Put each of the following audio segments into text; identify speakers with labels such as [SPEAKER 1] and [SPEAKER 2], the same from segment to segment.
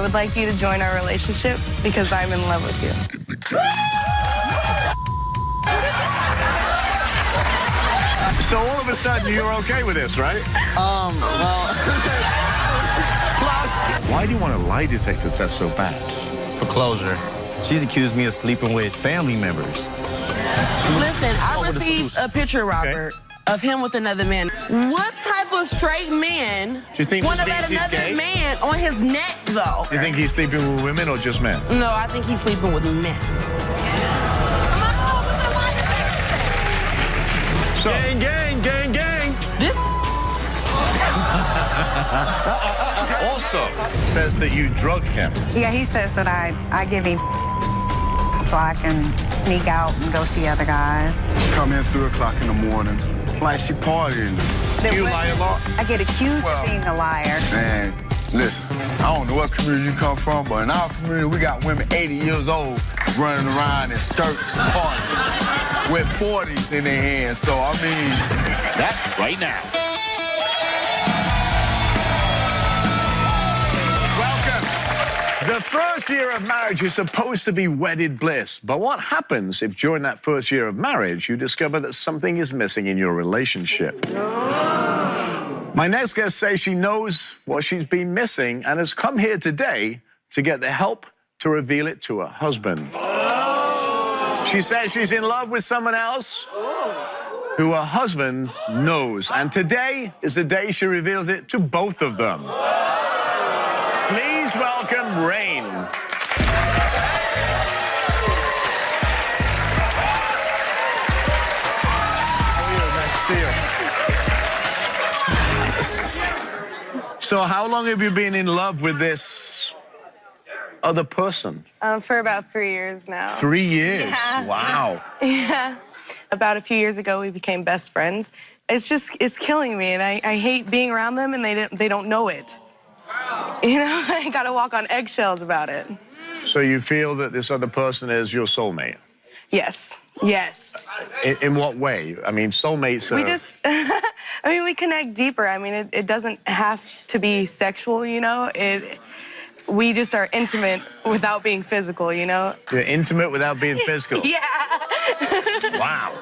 [SPEAKER 1] would like you to join our relationship because I'm in love with you.
[SPEAKER 2] So all of a sudden, you're okay with this, right?
[SPEAKER 3] Well...
[SPEAKER 2] Why do you want a lie detector test so bad?
[SPEAKER 3] For closure. She's accused me of sleeping with family members.
[SPEAKER 4] Listen, I received a picture, Robert, of him with another man. What type of straight man
[SPEAKER 2] Do you think
[SPEAKER 4] want to
[SPEAKER 2] he's
[SPEAKER 4] let another
[SPEAKER 2] gay?
[SPEAKER 4] man on his neck, though?
[SPEAKER 2] Do you think he's sleeping with women or just men?
[SPEAKER 4] No, I think he's sleeping with men.
[SPEAKER 2] So,
[SPEAKER 3] Gang, gang, gang, gang.
[SPEAKER 4] This
[SPEAKER 2] also says that you drug him.
[SPEAKER 5] Yeah, he says that I give him so I can sneak out and go see other guys.
[SPEAKER 6] She come in 3 o'clock in the morning, like she partying.
[SPEAKER 2] Do you lie a lot?
[SPEAKER 5] I get accused of being a liar.
[SPEAKER 6] Man, listen, I don't know what community you come from, but in our community, we got women 80 years old running around in skirts, partying, with 40s in their hands. So, I mean...
[SPEAKER 2] That's right now. The first year of marriage is supposed to be wedded bliss. But what happens if during that first year of marriage you discover that something is missing in your relationship? My next guest says she knows what she's been missing and has come here today to get the help to reveal it to her husband. She says she's in love with someone else who her husband knows. And today is the day she reveals it to both of them. Please welcome Rain. So how long have you been in love with this other person?
[SPEAKER 1] For about 3 years now.
[SPEAKER 2] 3 years?
[SPEAKER 1] Yeah.
[SPEAKER 2] Wow.
[SPEAKER 1] Yeah. About a few years ago, we became best friends. It's killing me, and I hate being around them, and they don't know it. You know, I gotta walk on eggshells about it.
[SPEAKER 2] So you feel that this other person is your soulmate?
[SPEAKER 1] Yes, yes.
[SPEAKER 2] In what way? I mean, soulmates are...
[SPEAKER 1] We just, I mean, we connect deeper. I mean, it doesn't have to be sexual, you know? We just are intimate without being physical, you know?
[SPEAKER 2] You're intimate without being physical?
[SPEAKER 1] Yeah.
[SPEAKER 2] Wow.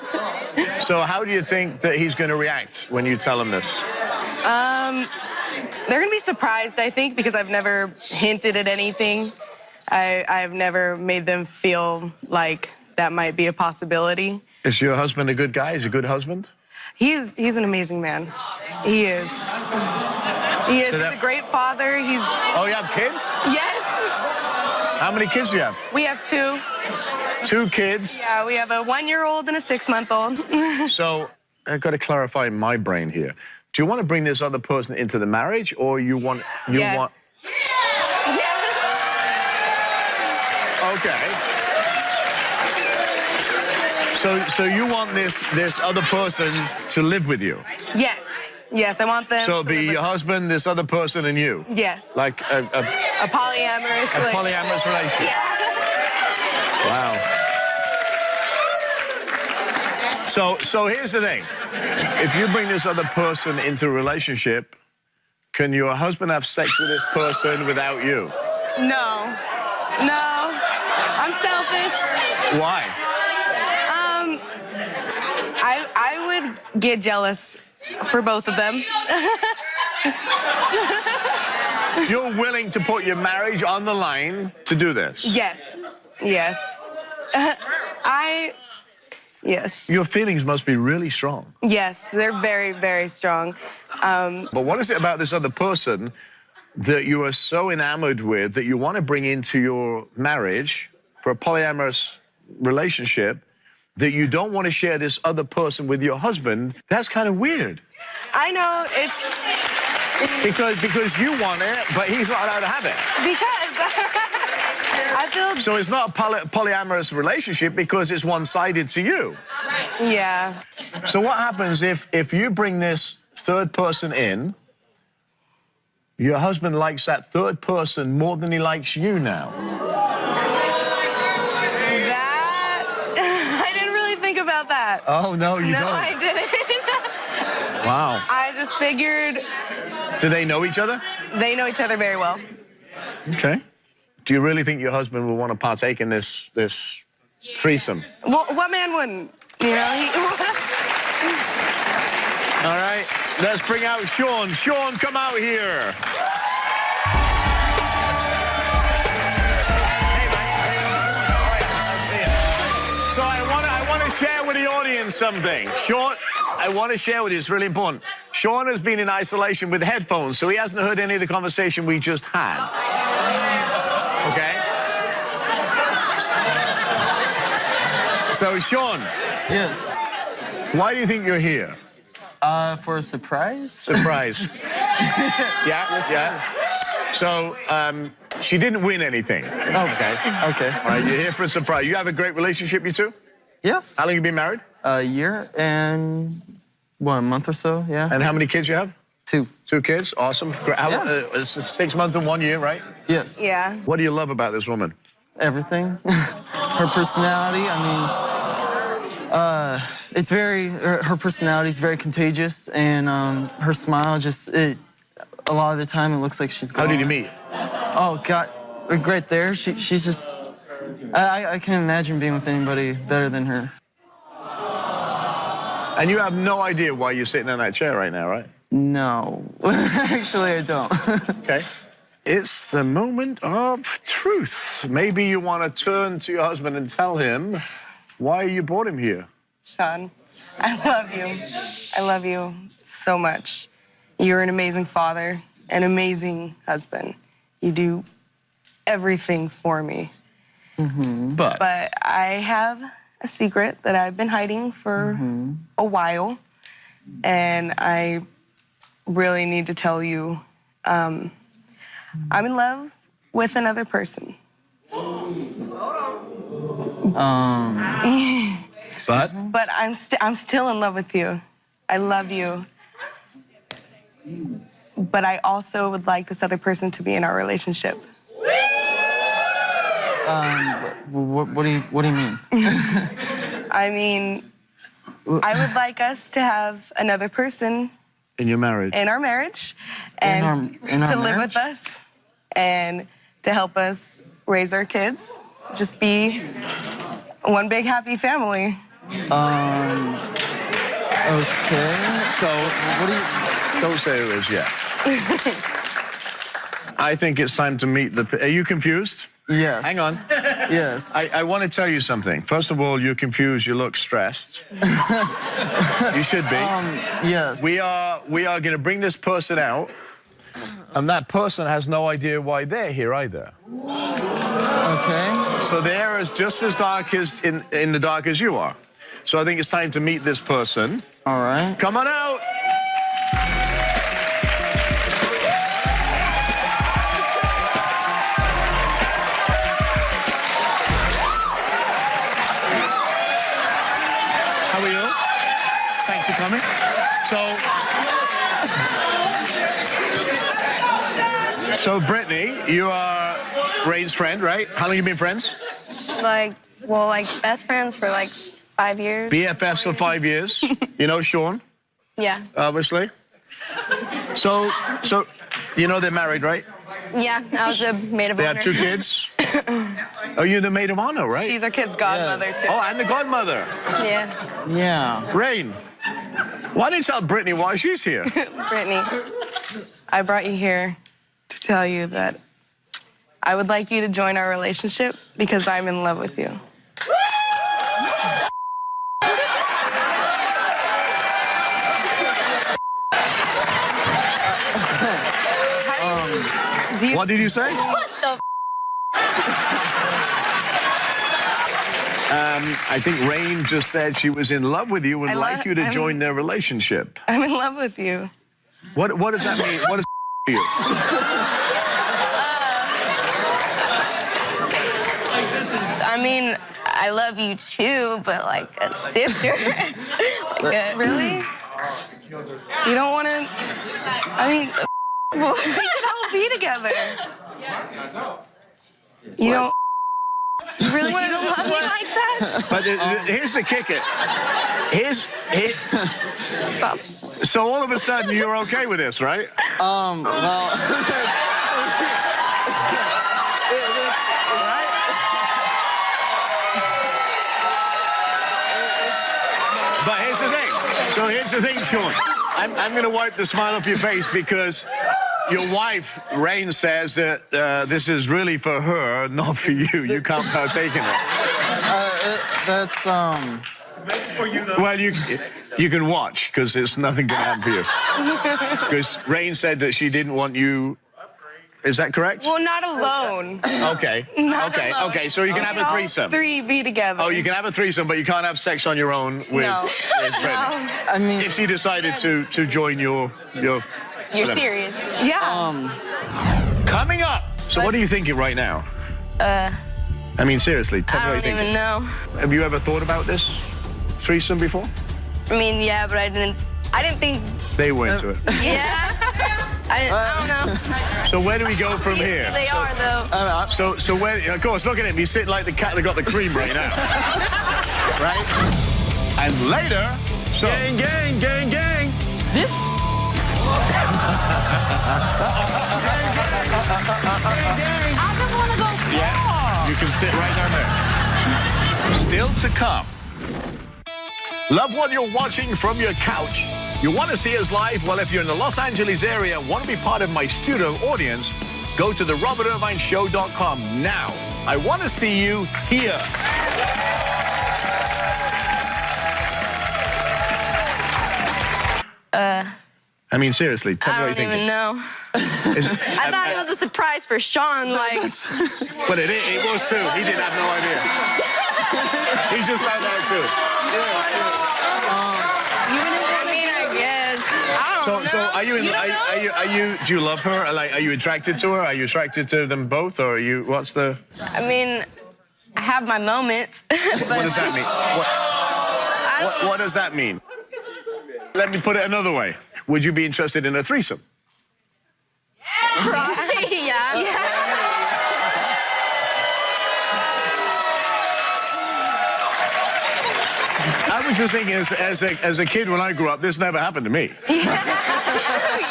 [SPEAKER 2] So how do you think that he's going to react when you tell him this?
[SPEAKER 1] They're gonna be surprised, I think, because I've never hinted at anything. I've never made them feel like that might be a possibility.
[SPEAKER 2] Is your husband a good guy? Is he a good husband?
[SPEAKER 1] He's an amazing man. He is. He is.
[SPEAKER 2] So
[SPEAKER 1] He's a great father. He's...
[SPEAKER 2] Oh, you have kids?
[SPEAKER 1] Yes.
[SPEAKER 2] How many kids do you have?
[SPEAKER 1] We have 2.
[SPEAKER 2] 2 kids?
[SPEAKER 1] Yeah, we have a 1-year-old and a 6-month-old.
[SPEAKER 2] So I've got to clarify my brain here. Do you want to bring this other person into the marriage, or you want...
[SPEAKER 1] Yes.
[SPEAKER 2] Okay. So you want this other person to live with you?
[SPEAKER 1] Yes. Yes, I want them
[SPEAKER 2] So it'll
[SPEAKER 1] to
[SPEAKER 2] be
[SPEAKER 1] live with-
[SPEAKER 2] your husband, this other person, and you?
[SPEAKER 1] Yes.
[SPEAKER 2] Like a
[SPEAKER 1] polyamorous
[SPEAKER 2] polyamorous relationship?
[SPEAKER 1] Yeah.
[SPEAKER 2] Wow. So here's the thing. If you bring this other person into a relationship, can your husband have sex with this person without you?
[SPEAKER 1] No. No. I'm selfish.
[SPEAKER 2] Why?
[SPEAKER 1] I would get jealous for both of them.
[SPEAKER 2] You're willing to put your marriage on the line to do this?
[SPEAKER 1] Yes. Yes. Yes.
[SPEAKER 2] Your feelings must be really strong.
[SPEAKER 1] Yes, they're very, very strong.
[SPEAKER 2] But what is it about this other person that you are so enamored with that you want to bring into your marriage for a polyamorous relationship that you don't want to share this other person with your husband? That's kind of weird.
[SPEAKER 1] I know, it's...
[SPEAKER 2] Because you want it, but he's not allowed to have it.
[SPEAKER 1] Because I feel...
[SPEAKER 2] So it's not a polyamorous relationship because it's one-sided to you.
[SPEAKER 1] Yeah.
[SPEAKER 2] So what happens if you bring this third person in, your husband likes that third person more than he likes you now?
[SPEAKER 1] That... I didn't really think about that.
[SPEAKER 2] Oh, no, you don't?
[SPEAKER 1] No, I didn't.
[SPEAKER 2] Wow.
[SPEAKER 1] I just figured...
[SPEAKER 2] Do they know each other?
[SPEAKER 1] They know each other very well.
[SPEAKER 2] Okay. Do you really think your husband will want to partake in this threesome?
[SPEAKER 1] Well, what man wouldn't? You know,
[SPEAKER 2] All right, let's bring out Sean. Sean, come out here. So I want to share with the audience something. Sean, I want to share with you, it's really important. Sean has been in isolation with headphones, so he hasn't heard any of the conversation we just had. Okay? So, Sean.
[SPEAKER 7] Yes.
[SPEAKER 2] Why do you think you're here?
[SPEAKER 7] For a surprise?
[SPEAKER 2] Surprise. Yeah. So, she didn't win anything.
[SPEAKER 7] Okay. Okay.
[SPEAKER 2] All right, you're here for a surprise. You have a great relationship, you two?
[SPEAKER 7] Yes.
[SPEAKER 2] How long have you been married?
[SPEAKER 7] A year and a month or so, yeah.
[SPEAKER 2] And how many kids you have?
[SPEAKER 7] 2.
[SPEAKER 2] 2 kids, awesome. Great.
[SPEAKER 7] Yeah.
[SPEAKER 2] It's 6 months and 1 year, right?
[SPEAKER 7] Yes.
[SPEAKER 1] yeah.
[SPEAKER 2] What do you love about this woman?
[SPEAKER 7] Everything. Her personality, I mean, it's her personality is very contagious, and her smile a lot of the time it looks like she's
[SPEAKER 2] How
[SPEAKER 7] glowing.
[SPEAKER 2] did you meet?
[SPEAKER 7] Oh, God, right there. She's just, I can't imagine being with anybody better than her.
[SPEAKER 2] And you have no idea why you're sitting in that chair right now, right?
[SPEAKER 7] No, actually I don't.
[SPEAKER 2] Okay. It's the moment of truth. Maybe you want to turn to your husband and tell him why you brought him here.
[SPEAKER 1] Sean, I love you. I love you so much. You're an amazing father, an amazing husband. You do everything for me.
[SPEAKER 2] But
[SPEAKER 1] I have a secret that I've been hiding for a while, and I really need to tell you. I'm in love with another person. But I'm still in love with you. I love you. But I also would like this other person to be in our relationship.
[SPEAKER 7] What do you mean?
[SPEAKER 1] I mean, I would like us to have another person
[SPEAKER 2] in your marriage.
[SPEAKER 1] in our marriage and
[SPEAKER 7] in our
[SPEAKER 1] to live
[SPEAKER 7] marriage?
[SPEAKER 1] with us and to help us raise our kids. Just be one big happy family.
[SPEAKER 7] Okay.
[SPEAKER 2] So,
[SPEAKER 7] What do you...
[SPEAKER 2] don't say it is yet. I think it's time to meet the... Are you confused?
[SPEAKER 7] Yes.
[SPEAKER 2] Hang on.
[SPEAKER 7] Yes.
[SPEAKER 2] I want to tell you something. First of all, you're confused. You look stressed. You should be.
[SPEAKER 7] Yes.
[SPEAKER 2] We are going to bring this person out, and that person has no idea why they're here either.
[SPEAKER 7] Okay.
[SPEAKER 2] So the air is just as dark as in the dark as you are. So I think it's time to meet this person.
[SPEAKER 7] All right.
[SPEAKER 2] Come on out. How are you? Thanks for coming. So Brittany, you are Rain's friend, right? How long have you been friends?
[SPEAKER 8] Like best friends for like 5 years.
[SPEAKER 2] BFFs for 5 years. You know Sean,
[SPEAKER 8] Yeah.
[SPEAKER 2] obviously. So you know they're married, right?
[SPEAKER 8] Yeah, I was a maid of
[SPEAKER 2] They
[SPEAKER 8] honor.
[SPEAKER 2] have 2 kids. Oh, you're the maid of honor, right?
[SPEAKER 1] She's our kid's godmother,
[SPEAKER 7] Yes.
[SPEAKER 1] too.
[SPEAKER 2] Oh, and the godmother.
[SPEAKER 8] Yeah.
[SPEAKER 7] Yeah.
[SPEAKER 2] Rain, why don't you tell Brittany why she's here?
[SPEAKER 1] Brittany, I brought you here to tell you that I would like you to join our relationship because I'm in love with you.
[SPEAKER 2] What did you say?
[SPEAKER 8] What the?
[SPEAKER 2] I think Rain just said she was in love with you and
[SPEAKER 1] I
[SPEAKER 2] would like you to join their relationship.
[SPEAKER 1] I'm in love with you.
[SPEAKER 2] What does that mean? What is to you?
[SPEAKER 8] I mean, I love you too, but like a sister.
[SPEAKER 1] Really? You don't want to... I mean, we could all be together. You don't... Really? You don't love me like that?
[SPEAKER 2] But here's the kicker.
[SPEAKER 8] Stop.
[SPEAKER 2] So all of a sudden you're okay with this, right?
[SPEAKER 7] Well...
[SPEAKER 2] here's the thing, Sean. I'm going to wipe the smile off your face because your wife, Rain, says that this is really for her, not for you. You can't partake in it.
[SPEAKER 7] That's
[SPEAKER 2] Well, you can watch because there's nothing going to happen for you. Because Rain said that she didn't want you. Is that correct?
[SPEAKER 1] Well, not alone.
[SPEAKER 2] Okay.
[SPEAKER 1] Not alone.
[SPEAKER 2] Okay. So you can have a threesome.
[SPEAKER 1] Three be together.
[SPEAKER 2] Oh, you can have a threesome, but you can't have sex on your own with,
[SPEAKER 1] No.
[SPEAKER 2] with Brittany.
[SPEAKER 7] I mean,
[SPEAKER 2] If she decided to join your
[SPEAKER 8] You're
[SPEAKER 2] whatever.
[SPEAKER 8] serious.
[SPEAKER 1] Yeah.
[SPEAKER 2] Coming up. So what are you thinking right now? I mean, seriously, tell me
[SPEAKER 8] I
[SPEAKER 2] what
[SPEAKER 8] don't
[SPEAKER 2] you're
[SPEAKER 8] even
[SPEAKER 2] thinking.
[SPEAKER 8] know.
[SPEAKER 2] Have you ever thought about this threesome before?
[SPEAKER 8] I mean, yeah, but I didn't think.
[SPEAKER 2] They were into it.
[SPEAKER 8] Yeah. I don't know.
[SPEAKER 2] So where do we go from here?
[SPEAKER 8] They are though.
[SPEAKER 2] So where? Of course, look at him. He's sitting like the cat that got the cream right now. Right? And later, so
[SPEAKER 3] Gang, gang, gang, gang.
[SPEAKER 4] I just want to go far.
[SPEAKER 2] yeah, you can sit right down there. Still to come. Love what you're watching from your couch. You want to see us live? Well, if you're in the Los Angeles area and want to be part of my studio audience, go to therobertirvineshow.com now. I want to see you here. I mean, seriously, tell me
[SPEAKER 8] I
[SPEAKER 2] what
[SPEAKER 8] don't
[SPEAKER 2] you're
[SPEAKER 8] even
[SPEAKER 2] thinking.
[SPEAKER 8] know. I thought it was a surprise for Sean. Like,
[SPEAKER 2] But it was too. He didn't have no idea. He just found out too.
[SPEAKER 8] I mean, I guess. I don't know.
[SPEAKER 2] So are you in?
[SPEAKER 8] You don't know?
[SPEAKER 2] Are you? Do you love her? Like, are you attracted to her? Are you attracted to them both, or are you? What's the?
[SPEAKER 8] I mean, I have my moments. But
[SPEAKER 2] What does that mean? What does that mean? Let me put it another way. Would you be interested in a threesome?
[SPEAKER 8] yeah.
[SPEAKER 2] I was just thinking, as a kid when I grew up, this never happened to me. So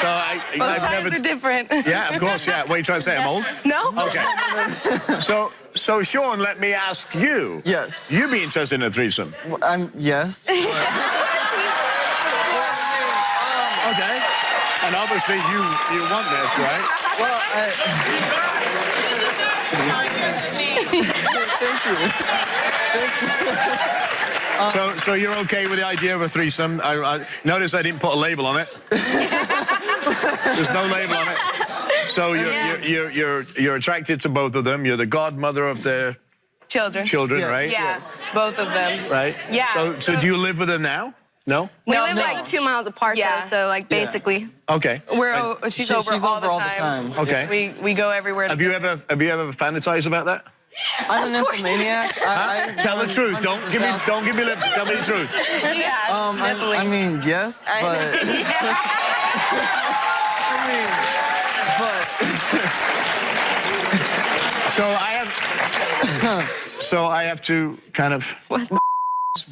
[SPEAKER 2] I've
[SPEAKER 1] Times
[SPEAKER 2] never.
[SPEAKER 1] are different.
[SPEAKER 2] Yeah, of course. Yeah. What are you trying to say? I'm old.
[SPEAKER 1] No?
[SPEAKER 2] Okay. So Sean, let me ask you.
[SPEAKER 7] Yes.
[SPEAKER 2] You'd be interested in a threesome?
[SPEAKER 7] yes.
[SPEAKER 2] Okay. And obviously you want this, right?
[SPEAKER 7] Well, thank you.
[SPEAKER 2] So you're okay with the idea of a threesome? I notice I didn't put a label on it. There's no label on it. So you're attracted to both of them. You're the godmother of their
[SPEAKER 1] Children.
[SPEAKER 2] children,
[SPEAKER 7] Yes.
[SPEAKER 2] right?
[SPEAKER 1] Yes, both of them.
[SPEAKER 2] Right.
[SPEAKER 1] Yeah.
[SPEAKER 2] So do you live with them now? No.
[SPEAKER 8] We
[SPEAKER 1] No,
[SPEAKER 8] live
[SPEAKER 1] no.
[SPEAKER 8] like 2 miles apart,
[SPEAKER 1] Yeah.
[SPEAKER 8] though, so like basically.
[SPEAKER 2] Okay.
[SPEAKER 1] She's over all the time.
[SPEAKER 2] Okay.
[SPEAKER 1] We go everywhere.
[SPEAKER 2] Have you ever fantasized about that?
[SPEAKER 7] I'm an nymphomaniac.
[SPEAKER 2] Tell the truth. Don't give me lips. Tell me the truth.
[SPEAKER 8] Yeah, definitely.
[SPEAKER 7] I mean, yes, but
[SPEAKER 2] So I have to kind of.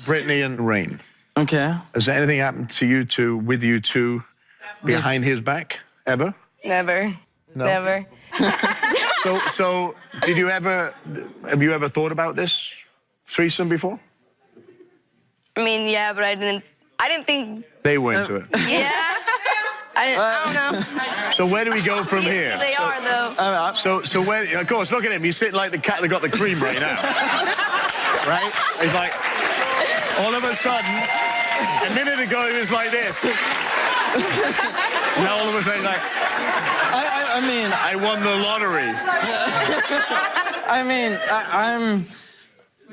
[SPEAKER 2] Brittany and Rain.
[SPEAKER 7] okay.
[SPEAKER 2] Has there anything happened to you two, with you two, behind his back, ever?
[SPEAKER 1] Never.
[SPEAKER 2] No?
[SPEAKER 1] Never.
[SPEAKER 2] So have you ever thought about this threesome before?
[SPEAKER 8] I mean, yeah, but I didn't think.
[SPEAKER 2] They were into it.
[SPEAKER 8] Yeah. I don't know.
[SPEAKER 2] So where do we go from here?
[SPEAKER 8] They are though.
[SPEAKER 2] So where? Of course, look at him. He's sitting like the cat that got the cream right now. Right? He's like, all of a sudden, a minute ago he was like this. Now all of a sudden he's like,
[SPEAKER 7] I mean,
[SPEAKER 2] I won the lottery.
[SPEAKER 7] I mean,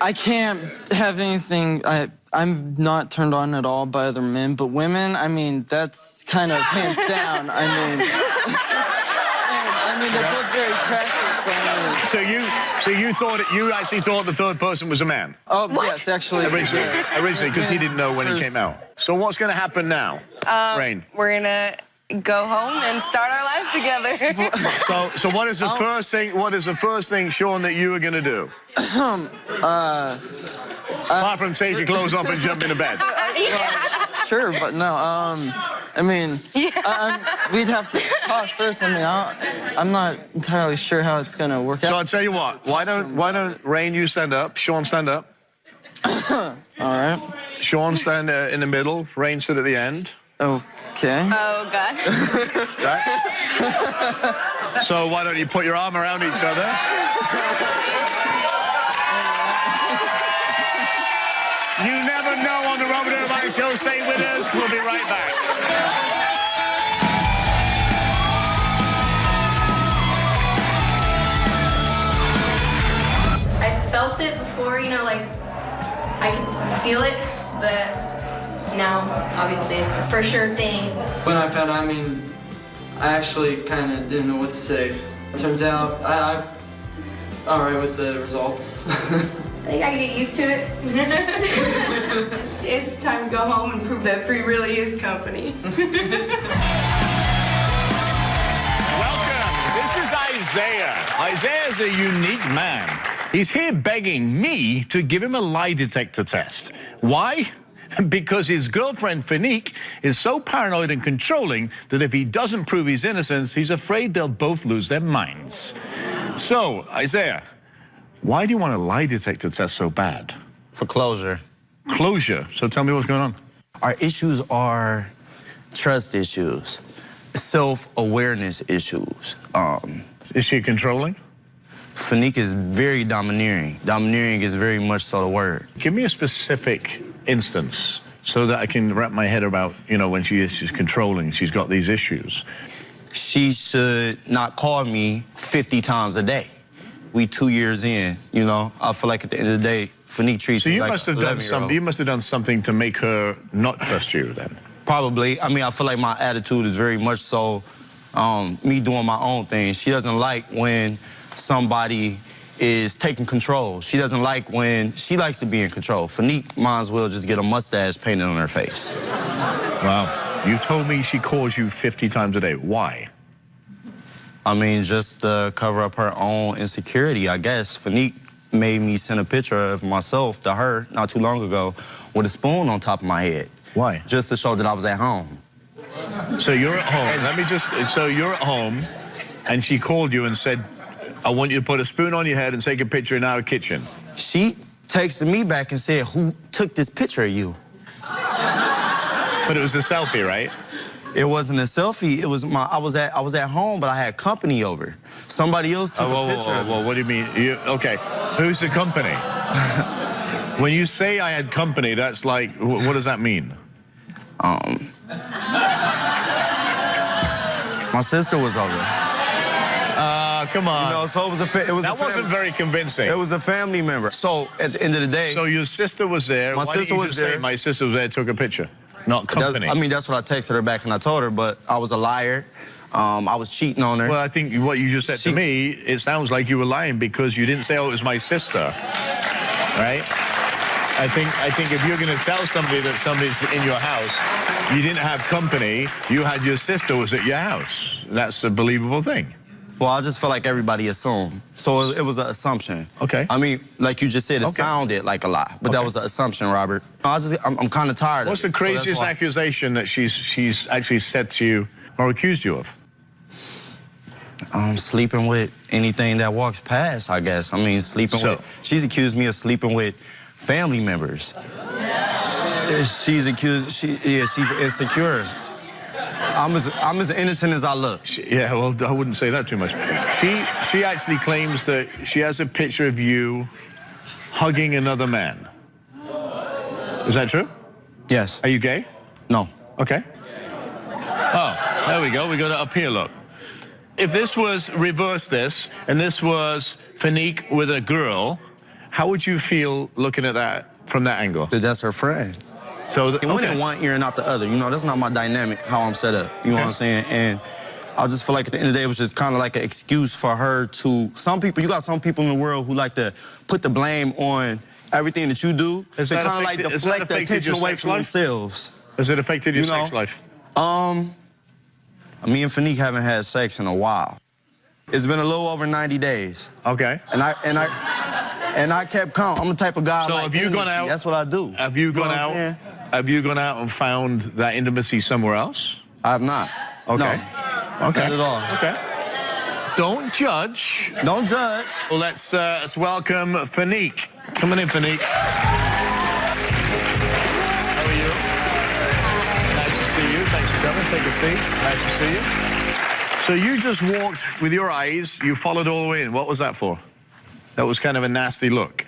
[SPEAKER 7] I can't have anything. I'm not turned on at all by other men, but women, I mean, that's kind of hands down. I mean, they're both very attractive. So I mean,
[SPEAKER 2] So you actually thought the third person was a man?
[SPEAKER 7] oh yes, actually.
[SPEAKER 2] Originally, because he didn't know when he came out. So what's going to happen now, Rain?
[SPEAKER 1] We're gonna go home and start our life together.
[SPEAKER 2] So what is the first thing? What is the first thing, Sean, that you are going to do? Apart from take your clothes off and jump into bed.
[SPEAKER 7] Sure, but no. I mean, we'd have to talk first. I mean, I'm not entirely sure how it's gonna work
[SPEAKER 2] So
[SPEAKER 7] out.
[SPEAKER 2] I'll tell you what. Why don't Rain, you stand up? Sean, stand up.
[SPEAKER 7] All right.
[SPEAKER 2] Sean, stand in the middle. Rain, sit at the end.
[SPEAKER 7] Okay.
[SPEAKER 8] Oh, God.
[SPEAKER 2] Right? So why don't you put your arm around each other? You never know on the Robert Irvine Show. Stay with us. We'll be right back.
[SPEAKER 9] I felt it before, you know, like I could feel it, but now obviously it's a for sure thing.
[SPEAKER 7] When I found out, I mean, I actually kind of didn't know what to say. Turns out I'm all right with the results.
[SPEAKER 9] I think I can get used to it.
[SPEAKER 1] It's time to go home and prove that 3 really is company.
[SPEAKER 2] Welcome. This is Isaiah. Isaiah's a unique man. He's here begging me to give him a lie detector test. Why? Because his girlfriend, Fanique, is so paranoid and controlling that if he doesn't prove his innocence, he's afraid they'll both lose their minds. So, Isaiah, why do you want a lie detector test so bad?
[SPEAKER 3] For closure.
[SPEAKER 2] Closure. So tell me what's going on.
[SPEAKER 3] Our issues are trust issues, self-awareness issues.
[SPEAKER 2] Is she controlling?
[SPEAKER 3] Fanique is very domineering. Domineering is very much so the word.
[SPEAKER 2] Give me a specific instance so that I can wrap my head about, you know, when she's controlling, she's got these issues.
[SPEAKER 3] She should not call me 50 times a day. We 2 years in, you know. I feel like at the end of the day, Fanique treats
[SPEAKER 2] So
[SPEAKER 3] me
[SPEAKER 2] you
[SPEAKER 3] like
[SPEAKER 2] must have done some. You must have done something to make her not trust you, then.
[SPEAKER 3] Probably. I mean, I feel like my attitude is very much so me doing my own thing. She doesn't like when somebody is taking control. She doesn't like when she likes to be in control. Fanique might as well just get a mustache painted on her face.
[SPEAKER 2] Wow. You told me she calls you 50 times a day. Why?
[SPEAKER 3] I mean, just to cover up her own insecurity, I guess. Fanique made me send a picture of myself to her not too long ago with a spoon on top of my head.
[SPEAKER 2] Why?
[SPEAKER 3] Just to show that I was at home.
[SPEAKER 2] So you're at home. So you're at home, and she called you and said, I want you to put a spoon on your head and take a picture in our kitchen.
[SPEAKER 3] She texted me back and said, who took this picture of you?
[SPEAKER 2] But it was a selfie, right?
[SPEAKER 3] It wasn't a selfie. It was I was at home, but I had company over. Somebody else took a picture.
[SPEAKER 2] Whoa, what do you mean? Okay, who's the company? When you say I had company, that's like, what does that mean?
[SPEAKER 3] My sister was over.
[SPEAKER 2] Come on.
[SPEAKER 3] You know, so
[SPEAKER 2] that wasn't very convincing.
[SPEAKER 3] It was a family member. So at the end of the day.
[SPEAKER 2] So your sister was there.
[SPEAKER 3] My sister was there.
[SPEAKER 2] Say, my sister was there, took a picture, not company.
[SPEAKER 3] I mean, that's what I texted her back and I told her, but I was a liar. I was cheating on her.
[SPEAKER 2] Well, I think what you just said to me, it sounds like you were lying because you didn't say, oh, it was my sister, right? I think if you're going to tell somebody that somebody's in your house, you didn't have company, you had your sister was at your house. That's a believable thing.
[SPEAKER 3] Well, I just felt like everybody assumed. So it was an assumption.
[SPEAKER 2] Okay.
[SPEAKER 3] I mean, like you just said, it sounded like a lie, but that was an assumption, Robert. I'm kind of tired of it.
[SPEAKER 2] What's the craziest accusation that she's actually said to you or accused you of?
[SPEAKER 3] Sleeping with anything that walks past, I guess. I mean, she's accused me of sleeping with family members. She's insecure. I'm as innocent as I look.
[SPEAKER 2] Yeah, well, I wouldn't say that too much. She actually claims that she has a picture of you hugging another man. Is that true?
[SPEAKER 3] Yes.
[SPEAKER 2] Are you gay?
[SPEAKER 3] No.
[SPEAKER 2] Okay. Oh, there we go. We got it up here, look. If this was, reverse this, and this was Fanique with a girl, how would you feel looking at that from that angle?
[SPEAKER 3] That's her friend.
[SPEAKER 2] So
[SPEAKER 3] it went in one ear and out the other. You know, that's not my dynamic, how I'm set up. You know what I'm saying? And I just feel like at the end of the day, it was just kind of like an excuse for her to... you got some people in the world who like to put the blame on everything that you do.
[SPEAKER 2] Has
[SPEAKER 3] to
[SPEAKER 2] that
[SPEAKER 3] kind of like deflect the attention away from themselves.
[SPEAKER 2] Has it affected your sex life?
[SPEAKER 3] Me and Fanique haven't had sex in a while. It's been a little over 90 days.
[SPEAKER 2] Okay.
[SPEAKER 3] And I kept count. I'm the type of guy.
[SPEAKER 2] So
[SPEAKER 3] like
[SPEAKER 2] have you gone out?
[SPEAKER 3] That's what I do.
[SPEAKER 2] Have you gone out? Have you gone out and found that intimacy somewhere else?
[SPEAKER 3] I have not.
[SPEAKER 2] Okay.
[SPEAKER 3] No.
[SPEAKER 2] Okay.
[SPEAKER 3] Not at all.
[SPEAKER 2] Okay. Don't judge.
[SPEAKER 3] Don't judge.
[SPEAKER 2] Well, let's welcome Fanique. Come on in, Fanique. Take a seat. Nice to see you. So you just walked with your eyes, you followed all the way in. What was that for? That was kind of a nasty look.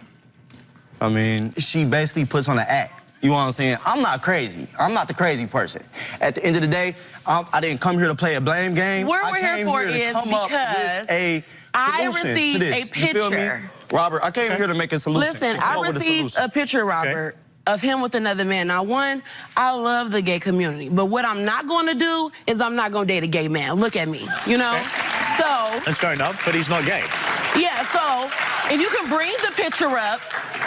[SPEAKER 3] I mean, she basically puts on an act. You know what I'm saying? I'm not crazy. I'm not the crazy person. At the end of the day, I didn't come here to play a blame game.
[SPEAKER 4] What
[SPEAKER 3] I
[SPEAKER 4] we're here
[SPEAKER 3] came
[SPEAKER 4] for
[SPEAKER 3] to
[SPEAKER 4] is
[SPEAKER 3] come up with a
[SPEAKER 4] I
[SPEAKER 3] solution to
[SPEAKER 4] received
[SPEAKER 3] this.
[SPEAKER 4] a
[SPEAKER 3] You feel me?
[SPEAKER 4] picture.
[SPEAKER 3] Robert, I came here to make a solution.
[SPEAKER 4] Listen,
[SPEAKER 3] to come
[SPEAKER 4] I
[SPEAKER 3] up with
[SPEAKER 4] received
[SPEAKER 3] solution.
[SPEAKER 4] a picture, Robert, of him with another man. Now, one, I love the gay community, but what I'm not going to do is I'm not going to date a gay man. Look at me, you know? So,
[SPEAKER 2] That's fair enough, but he's not gay.
[SPEAKER 4] yeah, so if you can bring the picture up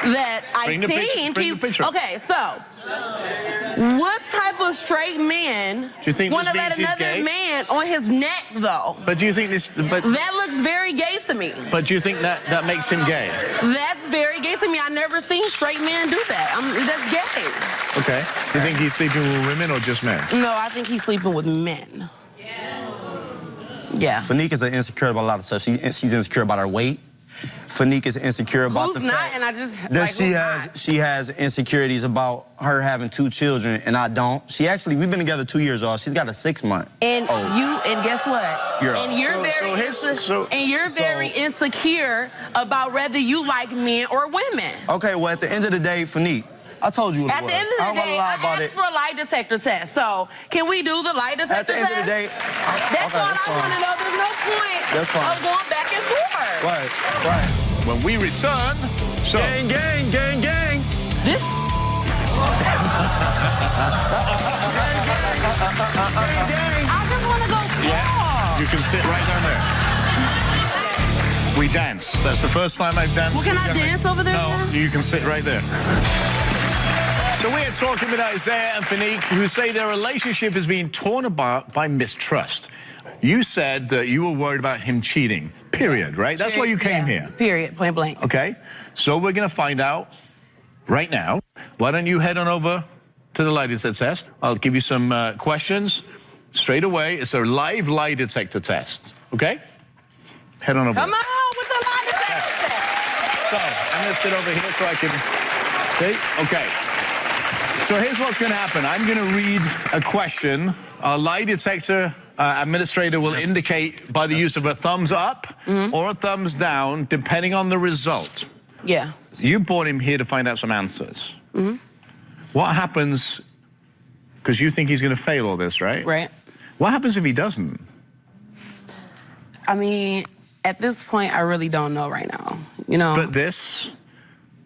[SPEAKER 4] that I
[SPEAKER 2] Bring the
[SPEAKER 4] seen.
[SPEAKER 2] picture up.
[SPEAKER 4] Okay, so what type of straight man
[SPEAKER 2] you think
[SPEAKER 4] want to
[SPEAKER 2] this
[SPEAKER 4] let
[SPEAKER 2] means he's
[SPEAKER 4] another
[SPEAKER 2] gay?
[SPEAKER 4] man on his neck, though?
[SPEAKER 2] But do you think this...
[SPEAKER 4] That looks very gay to me.
[SPEAKER 2] But do you think that makes him gay?
[SPEAKER 4] That's very gay to me. I never seen straight men do that. That's gay.
[SPEAKER 2] Okay. Do you think he's sleeping with women or just men?
[SPEAKER 4] No, I think he's sleeping with men. Yeah.
[SPEAKER 3] Fanique is insecure about a lot of stuff. She's insecure about her weight. Fanique is insecure about
[SPEAKER 4] Who's
[SPEAKER 3] the
[SPEAKER 4] not?
[SPEAKER 3] fact
[SPEAKER 4] And I just
[SPEAKER 3] that
[SPEAKER 4] like,
[SPEAKER 3] she has insecurities about her having 2 children, and I don't. We've been together 2 years, y'all. She's got a 6-month.
[SPEAKER 4] And guess what?
[SPEAKER 3] You're
[SPEAKER 4] very insecure about whether you like men or women.
[SPEAKER 3] Okay, well, at the end of the day, Fanique, I told you what
[SPEAKER 4] At
[SPEAKER 3] it was.
[SPEAKER 4] the end of
[SPEAKER 3] I
[SPEAKER 4] the
[SPEAKER 3] don't
[SPEAKER 4] day,
[SPEAKER 3] want to lie
[SPEAKER 4] I
[SPEAKER 3] about
[SPEAKER 4] asked
[SPEAKER 3] it.
[SPEAKER 4] for a lie detector test. So, can we do the lie detector
[SPEAKER 3] At the end
[SPEAKER 4] test?
[SPEAKER 3] of the day,
[SPEAKER 4] That's all I want to know. There's no point
[SPEAKER 3] That's fine.
[SPEAKER 4] of going back and forth.
[SPEAKER 3] Right.
[SPEAKER 2] When we return... So,
[SPEAKER 3] Gang, gang, gang, gang.
[SPEAKER 4] This I just want to go far.
[SPEAKER 2] you can sit right down there. We dance. That's the first time I've danced.
[SPEAKER 4] Well, can I dance over there
[SPEAKER 2] No,
[SPEAKER 4] now?
[SPEAKER 2] you can sit right there. So we're talking with Isaiah and Fanique, who say their relationship is being torn apart by mistrust. You said that you were worried about him cheating, period, right? That's why you came here.
[SPEAKER 4] Period, point blank.
[SPEAKER 2] Okay, so we're going to find out right now. Why don't you head on over to the lie detector test? I'll give you some questions straight away. It's a live lie detector test, okay? Head on over.
[SPEAKER 4] Come on with the lie detector test.
[SPEAKER 2] So, I'm going to sit over here so I can... Okay. So here's what's going to happen. I'm going to read a question. Our lie detector administrator will indicate by the use of a thumbs up or a thumbs down, depending on the result.
[SPEAKER 4] Yeah.
[SPEAKER 2] You brought him here to find out some answers. What happens, because you think he's going to fail all this, right?
[SPEAKER 4] Right.
[SPEAKER 2] What happens if he doesn't?
[SPEAKER 4] I mean, at this point, I really don't know right now. You know?
[SPEAKER 2] But this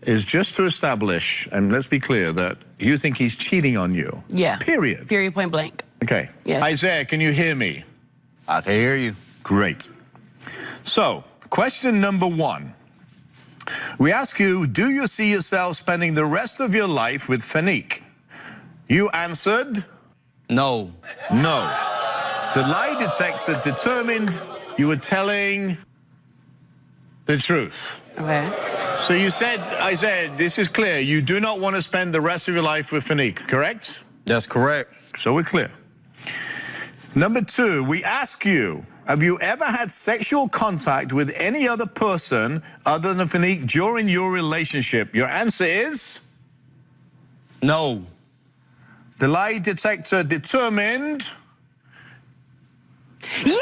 [SPEAKER 2] is just to establish, and let's be clear, that you think he's cheating on you.
[SPEAKER 4] Yeah.
[SPEAKER 2] Period.
[SPEAKER 4] Period, point blank.
[SPEAKER 2] Okay.
[SPEAKER 4] Yes.
[SPEAKER 2] Isaiah, can you hear me?
[SPEAKER 3] I can hear you.
[SPEAKER 2] Great. So, question number 1. We ask you, do you see yourself spending the rest of your life with Fanique? You answered
[SPEAKER 3] No.
[SPEAKER 2] no. The lie detector determined you were telling the truth.
[SPEAKER 4] Okay.
[SPEAKER 2] So you said, Isaiah, this is clear. You do not want to spend the rest of your life with Fanique, correct?
[SPEAKER 3] That's correct.
[SPEAKER 2] So we're clear. Number 2, we ask you, have you ever had sexual contact with any other person other than Fanique during your relationship? Your answer is?
[SPEAKER 3] No.
[SPEAKER 2] The lie detector determined
[SPEAKER 4] Yeah!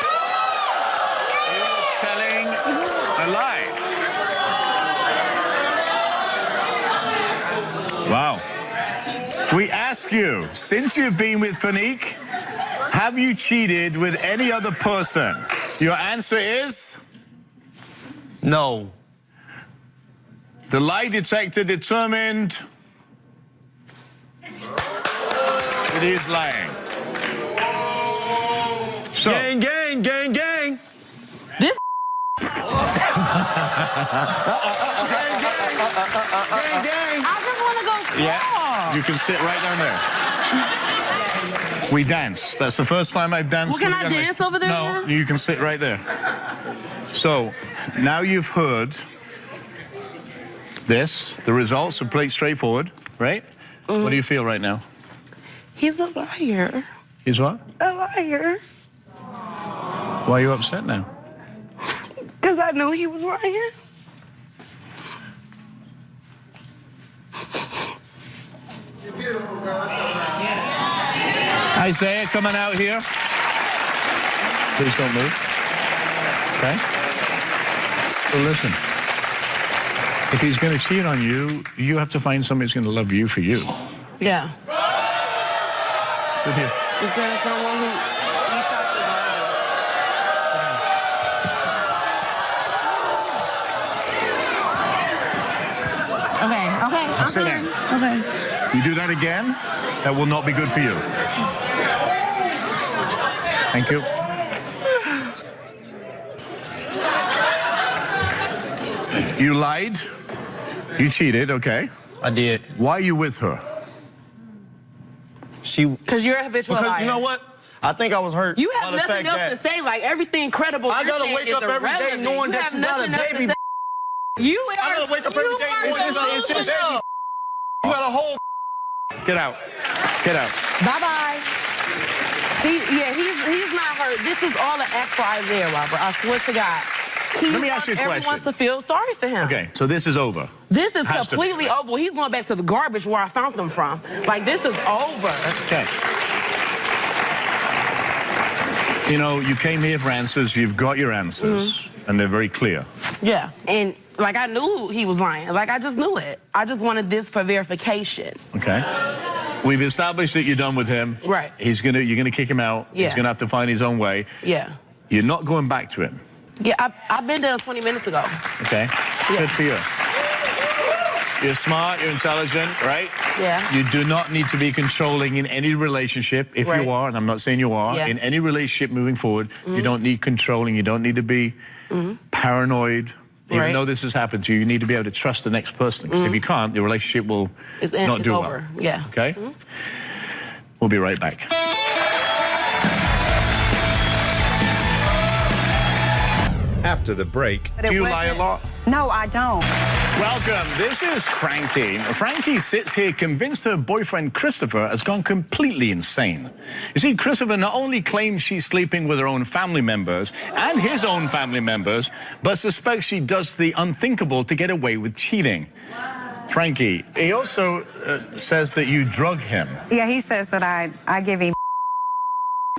[SPEAKER 2] you're telling a lie. Wow. We ask you, since you've been with Fanique, have you cheated with any other person? Your answer is?
[SPEAKER 3] No.
[SPEAKER 2] The lie detector determined it is lying. So,
[SPEAKER 3] Gang, gang, gang, gang.
[SPEAKER 4] This
[SPEAKER 3] Gang, gang.
[SPEAKER 4] I just want to go far.
[SPEAKER 2] yeah, you can sit right down there. We dance. That's the first time I've danced.
[SPEAKER 4] Well, can I dance over there
[SPEAKER 2] No,
[SPEAKER 4] now?
[SPEAKER 2] you can sit right there. So, now you've heard this. The results are pretty straightforward, right? What do you feel right now?
[SPEAKER 4] He's a liar.
[SPEAKER 2] Is what?
[SPEAKER 4] A liar.
[SPEAKER 2] Why are you upset now?
[SPEAKER 4] Because I knew he was lying.
[SPEAKER 2] I Isaiah, come on out here. Please don't move. Okay? So listen, if he's going to cheat on you, you have to find somebody who's going to love you for you.
[SPEAKER 4] Yeah.
[SPEAKER 2] Sit here.
[SPEAKER 4] Is there someone who eats out the garbage? Okay. I'm
[SPEAKER 2] Sit down.
[SPEAKER 4] Okay.
[SPEAKER 2] You do that again, that will not be good for you. Thank you. You lied. You cheated, okay.
[SPEAKER 3] I did.
[SPEAKER 2] Why are you with her?
[SPEAKER 4] Because you're a habitual liar.
[SPEAKER 3] You know what? I think I was hurt.
[SPEAKER 4] You
[SPEAKER 3] by
[SPEAKER 4] have
[SPEAKER 3] the
[SPEAKER 4] nothing
[SPEAKER 3] fact
[SPEAKER 4] else to
[SPEAKER 3] that
[SPEAKER 4] say. Like, everything credible
[SPEAKER 3] I
[SPEAKER 4] you're
[SPEAKER 3] gotta
[SPEAKER 4] saying
[SPEAKER 3] wake
[SPEAKER 4] is
[SPEAKER 3] up every day
[SPEAKER 4] irrelevant.
[SPEAKER 3] knowing that
[SPEAKER 4] have
[SPEAKER 3] you got a
[SPEAKER 4] nothing else to
[SPEAKER 3] baby.
[SPEAKER 4] say. You
[SPEAKER 3] I
[SPEAKER 4] are.
[SPEAKER 3] gotta wake up every day
[SPEAKER 4] you
[SPEAKER 3] knowing you got a
[SPEAKER 4] delusional.
[SPEAKER 3] baby. You got a whole.
[SPEAKER 2] Get out. Get out.
[SPEAKER 4] Bye-bye. He's not hurt. This is all an act for Isaiah, Robert. I swear to God.
[SPEAKER 2] Let me ask you a question.
[SPEAKER 4] Everyone to feel sorry for him.
[SPEAKER 2] Okay, so this is over.
[SPEAKER 4] This is
[SPEAKER 2] Has to be,
[SPEAKER 4] completely
[SPEAKER 2] right?
[SPEAKER 4] over. He's going back to the garbage where I found them from. Like, this is over.
[SPEAKER 2] Okay. You know, you came here for answers. You've got your answers, and they're very clear.
[SPEAKER 4] Yeah. And, like, I knew he was lying. Like, I just knew it. I just wanted this for verification.
[SPEAKER 2] Okay. We've established that you're done with him.
[SPEAKER 4] Right.
[SPEAKER 2] You're gonna kick him out.
[SPEAKER 4] Yeah.
[SPEAKER 2] He's gonna have to find his own way.
[SPEAKER 4] Yeah.
[SPEAKER 2] You're not going back to him.
[SPEAKER 4] Yeah, I've been there 20 minutes ago.
[SPEAKER 2] Okay. Good for you. You're smart, you're intelligent, right?
[SPEAKER 4] Yeah.
[SPEAKER 2] You do not need to be controlling in any relationship. If
[SPEAKER 4] Right.
[SPEAKER 2] you are, and I'm not saying you are,
[SPEAKER 4] Yeah.
[SPEAKER 2] in any relationship moving forward, you don't need controlling, you don't need to be paranoid. Even
[SPEAKER 4] Right.
[SPEAKER 2] though this has happened to you, you need to be able to trust the next person. Because if you can't, your relationship will not do
[SPEAKER 4] over.
[SPEAKER 2] well.
[SPEAKER 4] Yeah.
[SPEAKER 2] Okay? We'll be right back. After the break,
[SPEAKER 5] But it
[SPEAKER 2] do you lie a
[SPEAKER 5] wasn't-
[SPEAKER 2] lot?
[SPEAKER 5] No, I don't.
[SPEAKER 2] Welcome. This is Frankie. Frankie sits here convinced her boyfriend Christopher has gone completely insane. You see, Christopher not only claims she's sleeping with her own family members and his own family members, but suspects she does the unthinkable to get away with cheating. Frankie, he also says that you drug him.
[SPEAKER 5] Yeah, he says that I give him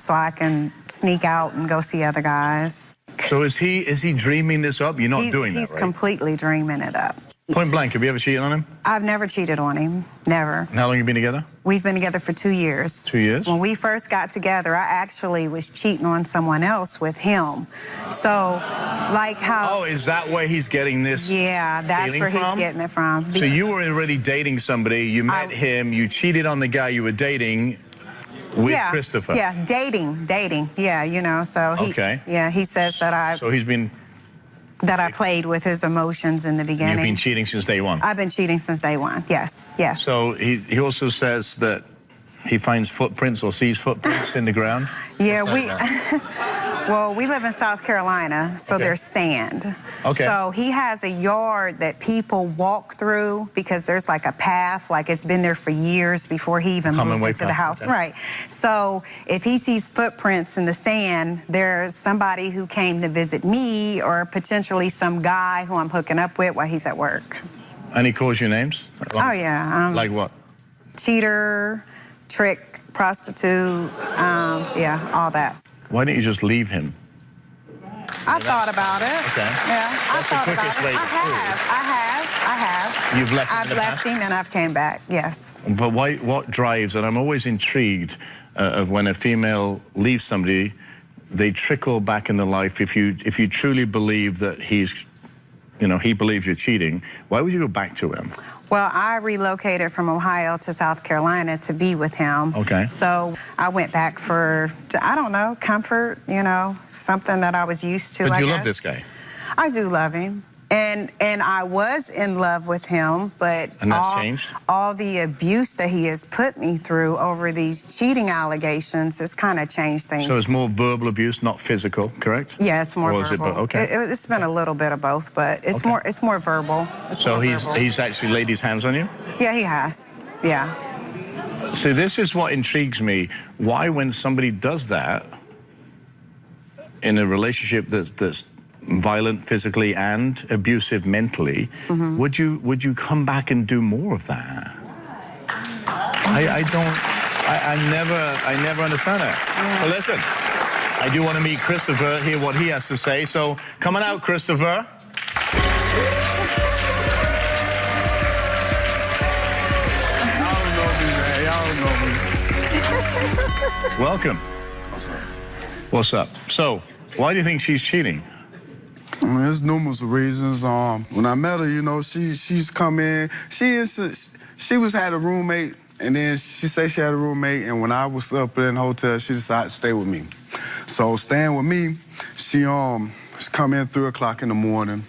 [SPEAKER 5] so I can sneak out and go see other guys.
[SPEAKER 2] So is he dreaming this up? You're not doing that,
[SPEAKER 5] He's
[SPEAKER 2] right?
[SPEAKER 5] completely dreaming it up.
[SPEAKER 2] Point blank, have you ever cheated on him?
[SPEAKER 5] I've never cheated on him. Never.
[SPEAKER 2] And how long have you been together?
[SPEAKER 5] We've been together for 2 years.
[SPEAKER 2] 2 years?
[SPEAKER 5] When we first got together, I actually was cheating on someone else with him. So, like how...
[SPEAKER 2] Oh, is that where he's getting this?
[SPEAKER 5] Yeah, that's
[SPEAKER 2] feeling
[SPEAKER 5] where he's
[SPEAKER 2] from?
[SPEAKER 5] getting it from.
[SPEAKER 2] So you were already dating somebody, you met him, you cheated on the guy you were dating with Christopher.
[SPEAKER 5] Yeah, dating. Yeah, you know, so he...
[SPEAKER 2] Okay.
[SPEAKER 5] Yeah, he says that
[SPEAKER 2] So he's been...
[SPEAKER 5] that I played with his emotions in the beginning.
[SPEAKER 2] You've been cheating since day one.
[SPEAKER 5] I've been cheating since day one, yes.
[SPEAKER 2] So he also says that he finds footprints or sees footprints in the ground.
[SPEAKER 5] Yeah, well, we live in South Carolina, so
[SPEAKER 2] Okay.
[SPEAKER 5] there's sand.
[SPEAKER 2] Okay.
[SPEAKER 5] So he has a yard that people walk through because there's like a path, like it's been there for years before he even
[SPEAKER 2] Common
[SPEAKER 5] moved
[SPEAKER 2] way
[SPEAKER 5] into the
[SPEAKER 2] path,
[SPEAKER 5] house.
[SPEAKER 2] okay.
[SPEAKER 5] Right. So if he sees footprints in the sand, there's somebody who came to visit me or potentially some guy who I'm hooking up with while he's at work.
[SPEAKER 2] And he calls you names?
[SPEAKER 5] Oh, yeah.
[SPEAKER 2] Like what?
[SPEAKER 5] Cheater, trick, prostitute, yeah, all that.
[SPEAKER 2] Why didn't you just leave him?
[SPEAKER 5] I thought about it.
[SPEAKER 2] Okay.
[SPEAKER 5] Yeah, I
[SPEAKER 2] That's the
[SPEAKER 5] thought about
[SPEAKER 2] quickest
[SPEAKER 5] it.
[SPEAKER 2] way to
[SPEAKER 5] I have.
[SPEAKER 2] You've left him in
[SPEAKER 5] I've
[SPEAKER 2] the
[SPEAKER 5] left
[SPEAKER 2] past?
[SPEAKER 5] him and I've came back, yes.
[SPEAKER 2] But why? What drives, and I'm always intrigued of when a female leaves somebody, they trickle back in their life. If you truly believe that he believes you're cheating, why would you go back to him?
[SPEAKER 5] Well, I relocated from Ohio to South Carolina to be with him.
[SPEAKER 2] Okay.
[SPEAKER 5] So I went back for, I don't know, comfort, you know, something that I was used to,
[SPEAKER 2] But
[SPEAKER 5] I
[SPEAKER 2] you
[SPEAKER 5] guess.
[SPEAKER 2] love this guy.
[SPEAKER 5] I do love him. And I was in love with him, but
[SPEAKER 2] And that's changed?
[SPEAKER 5] all the abuse that he has put me through over these cheating allegations has kind of changed things.
[SPEAKER 2] So it's more verbal abuse, not physical, correct?
[SPEAKER 5] Yeah, it's more
[SPEAKER 2] Or is it
[SPEAKER 5] verbal.
[SPEAKER 2] both? Okay.
[SPEAKER 5] It's been a little bit of both, but it's
[SPEAKER 2] Okay.
[SPEAKER 5] more verbal. It's
[SPEAKER 2] So
[SPEAKER 5] more
[SPEAKER 2] he's
[SPEAKER 5] verbal.
[SPEAKER 2] actually laid his hands on you?
[SPEAKER 5] Yeah, he has. Yeah.
[SPEAKER 2] So this is what intrigues me. Why, when somebody does that in a relationship that's violent physically and abusive mentally, would you come back and do more of that? I don't. I never understand that. But listen, I do want to meet Christopher, hear what he has to say. So, come on out, Christopher.
[SPEAKER 6] Y'all don't know me, man. Y'all don't know me.
[SPEAKER 2] Welcome.
[SPEAKER 6] What's up?
[SPEAKER 2] What's up? So, why do you think she's cheating?
[SPEAKER 6] There's numerous reasons. When I met her, you know, she's come in. She had a roommate, and then she said she had a roommate, and when I was up in the hotel, she decided to stay with me. So staying with me, she come in 3 o'clock in the morning.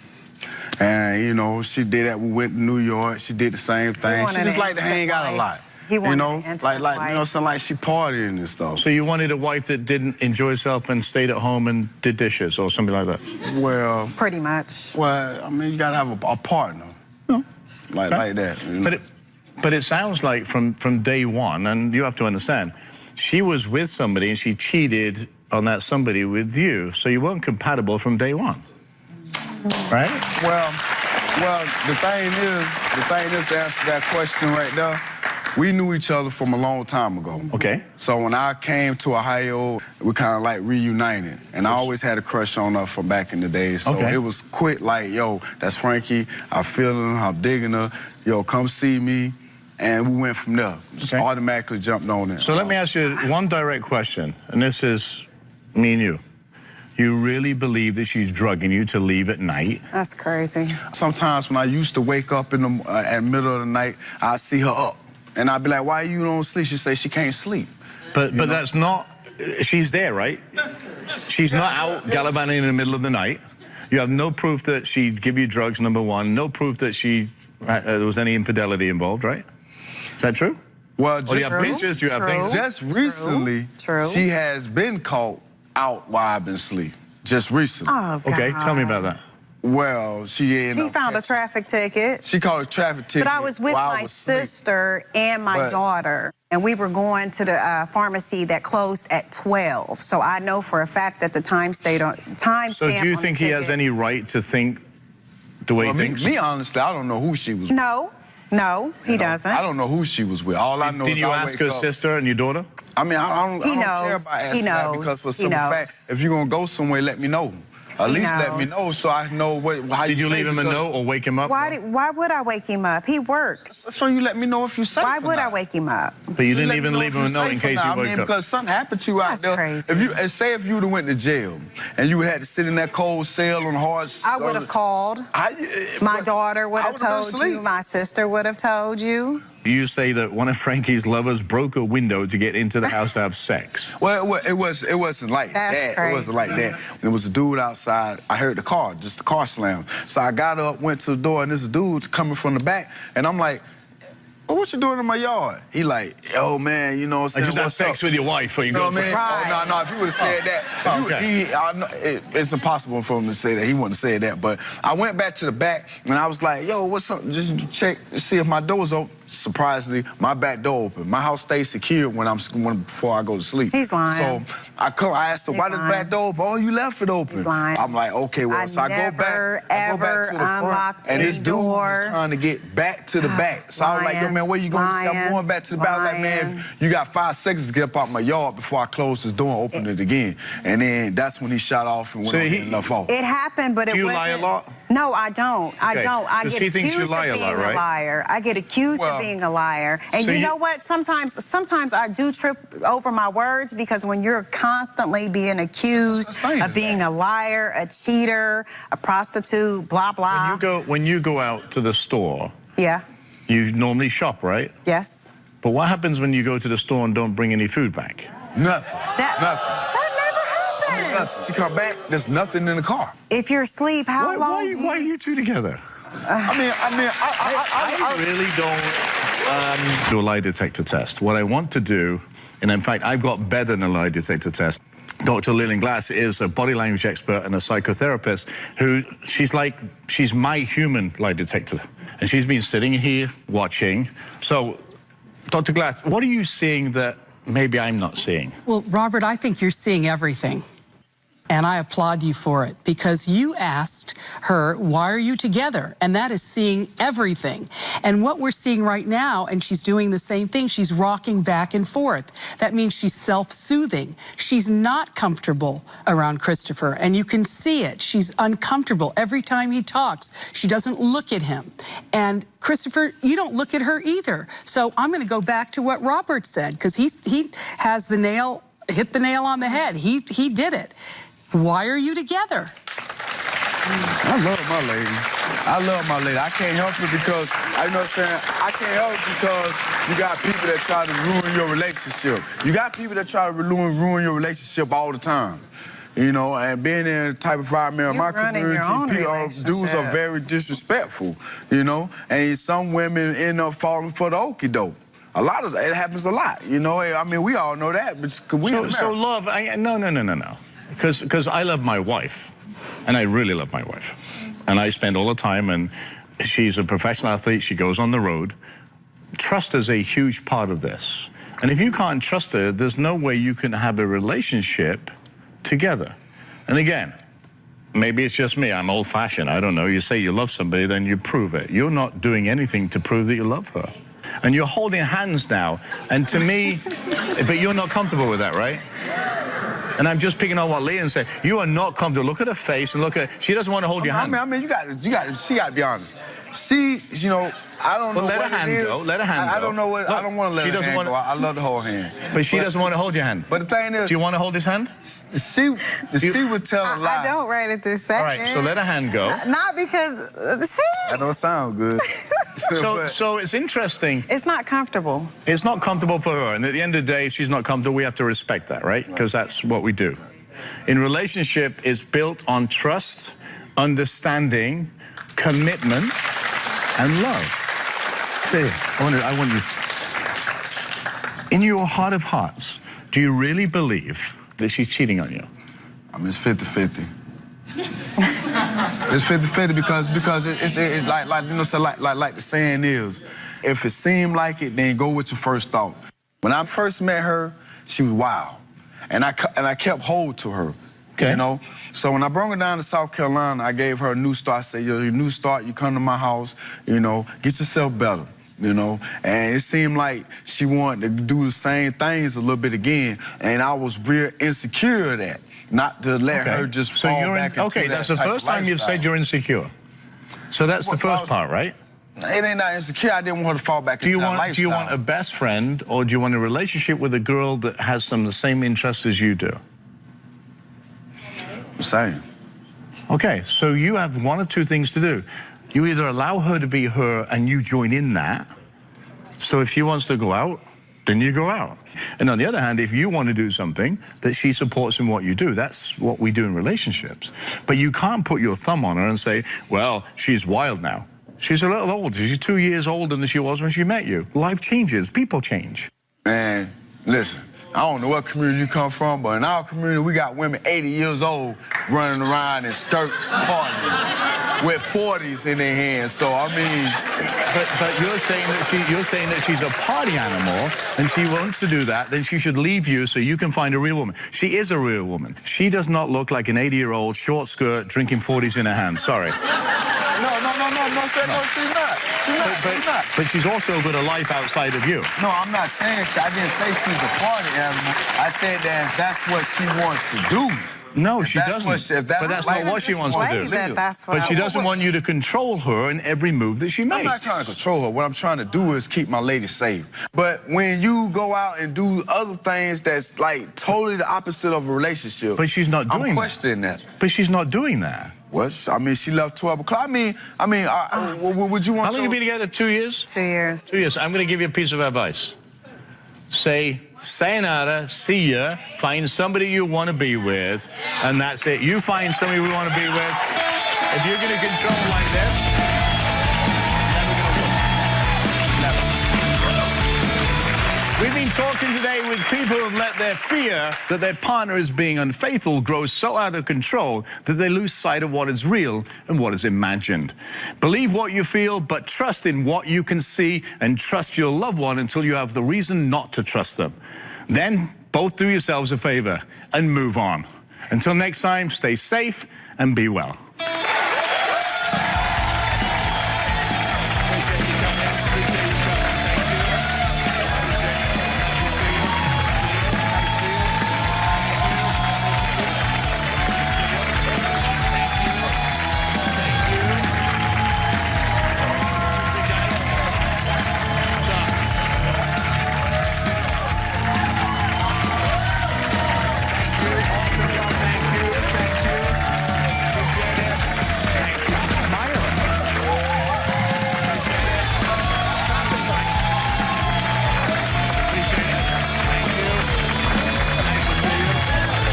[SPEAKER 6] And, you know, she did that. We went to New York. She did the same thing. She just liked to hang out a lot.
[SPEAKER 5] He wanted
[SPEAKER 6] you know,
[SPEAKER 5] an instant
[SPEAKER 6] like you know,
[SPEAKER 5] wife.
[SPEAKER 6] something like she partying and stuff.
[SPEAKER 2] So you wanted a wife that didn't enjoy herself and stayed at home and did dishes or something like that?
[SPEAKER 6] Well,
[SPEAKER 5] Pretty much.
[SPEAKER 6] I mean, you gotta have a partner. Like that. You know?
[SPEAKER 2] But it sounds like from day one, and you have to understand, she was with somebody and she cheated on that somebody with you, so you weren't compatible from day one, right?
[SPEAKER 6] Well, the thing is, to answer that question right there, we knew each other from a long time ago.
[SPEAKER 2] Okay.
[SPEAKER 6] So when I came to Ohio, we kind of like reunited. And I always had a crush on her from back in the day. So
[SPEAKER 2] Okay.
[SPEAKER 6] it was quick like, yo, that's Frankie. I feel her, I'm digging her. Yo, come see me. And we went from there. Just
[SPEAKER 2] Okay.
[SPEAKER 6] automatically jumped on it.
[SPEAKER 2] So let me ask you one direct question, and this is me and you. You really believe that she's drugging you to leave at night?
[SPEAKER 5] That's crazy.
[SPEAKER 6] Sometimes when I used to wake up in the at middle of the night, I'd see her up. And I'd be like, why you don't sleep? She'd say she can't sleep.
[SPEAKER 2] But that's not, she's there, right? She's not out gallivanting in the middle of the night. You have no proof that she'd give you drugs, number one. No proof that there was any infidelity involved, right? Is that true?
[SPEAKER 6] Well,
[SPEAKER 2] Or do you have pictures? Do you have
[SPEAKER 5] True.
[SPEAKER 2] things?
[SPEAKER 6] just recently,
[SPEAKER 5] True.
[SPEAKER 6] she has been caught out while I've been asleep. Just recently.
[SPEAKER 5] Oh, God.
[SPEAKER 2] Okay, tell me about that.
[SPEAKER 6] Well, she ended
[SPEAKER 5] He
[SPEAKER 6] up
[SPEAKER 5] found a
[SPEAKER 6] catching-
[SPEAKER 5] traffic ticket.
[SPEAKER 6] She called a traffic ticket.
[SPEAKER 5] But I was with
[SPEAKER 6] while I
[SPEAKER 5] my
[SPEAKER 6] was asleep.
[SPEAKER 5] sister and my
[SPEAKER 6] But-
[SPEAKER 5] daughter, and we were going to the pharmacy that closed at 12. So I know for a fact that the time
[SPEAKER 2] So do you think he has any right to think the way
[SPEAKER 6] Well,
[SPEAKER 2] he
[SPEAKER 6] me,
[SPEAKER 2] thinks?
[SPEAKER 6] me, honestly, I don't know who she was with.
[SPEAKER 5] No, he
[SPEAKER 6] You know?
[SPEAKER 5] doesn't.
[SPEAKER 6] I don't know who she was with. All I know
[SPEAKER 2] Did
[SPEAKER 6] is
[SPEAKER 2] you
[SPEAKER 6] I
[SPEAKER 2] ask
[SPEAKER 6] wake
[SPEAKER 2] her
[SPEAKER 6] up-
[SPEAKER 2] sister and your daughter?
[SPEAKER 6] I mean, I don't care
[SPEAKER 5] knows.
[SPEAKER 6] about
[SPEAKER 5] He
[SPEAKER 6] asking that
[SPEAKER 5] knows.
[SPEAKER 6] because for
[SPEAKER 5] He
[SPEAKER 6] simple
[SPEAKER 5] knows.
[SPEAKER 6] fact, if you're gonna go somewhere, let me know. At
[SPEAKER 5] He
[SPEAKER 6] least let me
[SPEAKER 5] knows.
[SPEAKER 6] know so I know how
[SPEAKER 2] Did you
[SPEAKER 6] say
[SPEAKER 2] leave him a
[SPEAKER 6] because-
[SPEAKER 2] note or wake him up?
[SPEAKER 5] Why would I wake him up? He works.
[SPEAKER 6] So you let me know if you're safe.
[SPEAKER 5] Why
[SPEAKER 6] or
[SPEAKER 5] would I
[SPEAKER 6] not.
[SPEAKER 5] wake him up?
[SPEAKER 2] But you didn't
[SPEAKER 6] Let me
[SPEAKER 2] even
[SPEAKER 6] know
[SPEAKER 2] leave
[SPEAKER 6] if
[SPEAKER 2] him a
[SPEAKER 6] you're
[SPEAKER 2] note in
[SPEAKER 6] safe or
[SPEAKER 2] case
[SPEAKER 6] not.
[SPEAKER 2] he
[SPEAKER 6] I
[SPEAKER 2] woke
[SPEAKER 6] mean,
[SPEAKER 2] up.
[SPEAKER 6] because something happened to you out
[SPEAKER 5] That's
[SPEAKER 6] there.
[SPEAKER 5] crazy.
[SPEAKER 6] If you say if you would have went to jail and you had to sit in that cold cell on hard.
[SPEAKER 5] I would have called. My daughter would
[SPEAKER 6] I
[SPEAKER 5] have
[SPEAKER 6] would've been
[SPEAKER 5] told you.
[SPEAKER 6] asleep.
[SPEAKER 5] My sister would have told you.
[SPEAKER 2] You say that one of Frankie's lovers broke a window to get into the house to have sex.
[SPEAKER 6] Well, it wasn't like
[SPEAKER 5] That's
[SPEAKER 6] that.
[SPEAKER 5] crazy.
[SPEAKER 6] It wasn't like that. There was a dude outside. I heard just the car slam. So I got up, went to the door, and this dude's coming from the back, and I'm like, "Oh, what you doing in my yard?" He like, "Yo, man, you know what I'm
[SPEAKER 2] I
[SPEAKER 6] saying?
[SPEAKER 2] just had
[SPEAKER 6] What's
[SPEAKER 2] sex
[SPEAKER 6] up?"
[SPEAKER 2] with your wife or you
[SPEAKER 6] You know
[SPEAKER 2] go
[SPEAKER 6] what I mean?
[SPEAKER 5] Right.
[SPEAKER 6] Oh, no, if you would have said that,
[SPEAKER 2] Okay.
[SPEAKER 6] I know, it's impossible for him to say that. He wouldn't say that. But I went back to the back, and I was like, yo, what's up? Just to check to see if my door's open. Surprisingly, my back door open. My house stays secure before I go to sleep.
[SPEAKER 5] He's lying.
[SPEAKER 6] So I asked her,
[SPEAKER 5] He's
[SPEAKER 6] why did the back
[SPEAKER 5] lying.
[SPEAKER 6] door open? Oh, you left it open.
[SPEAKER 5] He's lying.
[SPEAKER 6] I'm like, okay, well,
[SPEAKER 5] I
[SPEAKER 6] so I go
[SPEAKER 5] never,
[SPEAKER 6] back. I go back
[SPEAKER 5] ever
[SPEAKER 6] to the front,
[SPEAKER 5] unlocked
[SPEAKER 6] and
[SPEAKER 5] a
[SPEAKER 6] this dude
[SPEAKER 5] door.
[SPEAKER 6] was trying to get back to the back. So I was like, yo,
[SPEAKER 5] Lying.
[SPEAKER 6] man, where you going? He said, I'm going back to the back. I was like,
[SPEAKER 5] Lying.
[SPEAKER 6] man, you got 5 seconds to get up out my yard before I close this door and open it again. And then that's when he shot off and went
[SPEAKER 2] So
[SPEAKER 6] on
[SPEAKER 2] he-
[SPEAKER 6] and left off.
[SPEAKER 5] It happened, but
[SPEAKER 2] Do
[SPEAKER 5] it
[SPEAKER 2] you
[SPEAKER 5] wasn't.
[SPEAKER 2] lie a lot?
[SPEAKER 5] No, I don't. I
[SPEAKER 2] Okay,
[SPEAKER 5] don't. I
[SPEAKER 2] 'cause
[SPEAKER 5] get
[SPEAKER 2] he thinks you
[SPEAKER 5] accused
[SPEAKER 2] lie a
[SPEAKER 5] of being
[SPEAKER 2] lot, right?
[SPEAKER 5] a liar. I get accused
[SPEAKER 6] Well-
[SPEAKER 5] of being a liar. And
[SPEAKER 2] So
[SPEAKER 5] you
[SPEAKER 2] you-
[SPEAKER 5] know what? Sometimes I do trip over my words because when you're constantly being accused
[SPEAKER 6] What's the thing
[SPEAKER 5] of
[SPEAKER 6] is
[SPEAKER 5] being a liar, a cheater, a prostitute, blah blah.
[SPEAKER 2] When you go out to the store,
[SPEAKER 5] Yeah.
[SPEAKER 2] you normally shop, right?
[SPEAKER 5] Yes.
[SPEAKER 2] But what happens when you go to the store and don't bring any food back?
[SPEAKER 6] Nothing.
[SPEAKER 5] That never happens.
[SPEAKER 6] Nothing. You come back, there's nothing in the car.
[SPEAKER 5] If you're asleep, how long do you?
[SPEAKER 2] Why are you two together?
[SPEAKER 6] I
[SPEAKER 2] really don't do a lie detector test. What I want to do, and in fact, I've got better than a lie detector test. Dr. Lillian Glass is a body language expert and a psychotherapist who, she's my human lie detector. And she's been sitting here watching. So, Dr. Glass, what are you seeing that maybe I'm not seeing?
[SPEAKER 10] Well, Robert, I think you're seeing everything. And I applaud you for it because you asked her, why are you together? And that is seeing everything. And what we're seeing right now, and she's doing the same thing, she's rocking back and forth. That means she's self-soothing. She's not comfortable around Christopher, and you can see it. She's uncomfortable every time he talks. She doesn't look at him. And Christopher, you don't look at her either. So I'm going to go back to what Robert said, because he has the nail, hit the nail on the head. He did it. Why are you together?
[SPEAKER 6] I love my lady. I love my lady. I can't help it because, you know what I'm saying? I can't help it because you got people that try to ruin your relationship. You got people that try to ruin your relationship all the time. You know, and being in the type of environment in my community, dudes are very disrespectful, you know? And some women end up falling for the okie doke. It happens a lot, you know? I mean, we all know that, but
[SPEAKER 11] So love, no. Because I love my wife, and I really love my wife. And I spend all the time, and she's a professional athlete, she goes on the road. Trust is a huge part of this. And if you can't trust her, there's no way you can have a relationship together. And again, maybe it's just me, I'm old-fashioned, I don't know. You say you love somebody, then you prove it. You're not doing anything to prove that you love her. And you're holding hands now, and to me, but you're not comfortable with that, right? And I'm just picking on what Leon said. You are not comfortable. Look at her face and look at her. She doesn't want to hold your hand.
[SPEAKER 6] I mean, she got to be honest. She, you know, I don't know what it is.
[SPEAKER 11] Let her hand go.
[SPEAKER 6] I don't know what, I don't want to let her hand go. I love to hold hand.
[SPEAKER 11] But she doesn't want to hold your hand.
[SPEAKER 6] But the thing is...
[SPEAKER 11] Do you want to hold his hand?
[SPEAKER 6] She would tell a lie.
[SPEAKER 5] I don't right at this second.
[SPEAKER 11] All right, so let her hand go.
[SPEAKER 5] Not because,
[SPEAKER 6] That don't sound good.
[SPEAKER 11] So it's interesting.
[SPEAKER 5] It's not comfortable.
[SPEAKER 11] It's not comfortable for her. And at the end of the day, if she's not comfortable, we have to respect that, right? Because that's what we do. In relationship, it's built on trust, understanding, commitment, and love. Say, I want you. In your heart of hearts, do you really believe that she's cheating on you?
[SPEAKER 6] I mean, it's 50-50. It's 50-50 because it's like you know, so like the saying is, if it seemed like it, then go with your first thought. When I first met her, she was wild, and I kept hold to her. Okay. You know, so when I brought her down to South Carolina, I gave her a new start. I said, your new start, you come to my house, you know, get yourself better. You know, and it seemed like she wanted to do the same things a little bit again, and I was real insecure of that. Not to let her just fall back into that
[SPEAKER 11] that's the first time you've said you're insecure. So that's the first part, right?
[SPEAKER 6] It ain't not insecure. I didn't want her to fall back into that lifestyle.
[SPEAKER 11] Do you want a best friend, or do you want a relationship with a girl that has some of the same interests as you do?
[SPEAKER 6] Same.
[SPEAKER 11] Okay, so you have one of two things to do. You either allow her to be her and you join in that. So if she wants to go out, then you go out. And on the other hand, if you want to do something that she supports in what you do, that's what we do in relationships. But you can't put your thumb on her and say, well, she's wild now. She's a little older. She's 2 years older than she was when she met you. Life changes. People change.
[SPEAKER 6] Man, listen, I don't know what community you come from, but in our community, we got women 80 years old running around in skirts, partying, with 40s in their hands. So, I mean...
[SPEAKER 11] But you're saying that she's a party animal, and she wants to do that, then she should leave you so you can find a real woman. She is a real woman. She does not look like an 80-year-old, short skirt, drinking 40s in her hand. Sorry.
[SPEAKER 6] No, she's not.
[SPEAKER 11] But she's also got a life outside of you.
[SPEAKER 6] No, I'm not saying I didn't say she's a party animal. I said that that's what she wants to do.
[SPEAKER 11] No, she doesn't. But that's not what she wants to do. But she doesn't want you to control her in every move that she makes.
[SPEAKER 6] I'm not trying to control her. What I'm trying to do is keep my lady safe. But when you go out and do other things that's like totally the opposite of a relationship...
[SPEAKER 11] But she's not doing that.
[SPEAKER 6] I'm questioning that.
[SPEAKER 11] But she's not doing that.
[SPEAKER 6] Well, I mean, she left 12 o'clock. I mean, would you want to...
[SPEAKER 11] How long have you been together? 2 years?
[SPEAKER 5] 2 years.
[SPEAKER 11] 2 years. I'm going to give you a piece of advice. Say, sayonara, see ya, find somebody you want to be with, and that's it. You find somebody you want to be with. If you're going to control like this, we've been talking today with people who've let their fear that their partner is being unfaithful grow so out of control that they lose sight of what is real and what is imagined. Believe what you feel, but trust in what you can see, and trust your loved one until you have the reason not to trust them. Then both do yourselves a favor and move on. Until next time, stay safe and be well.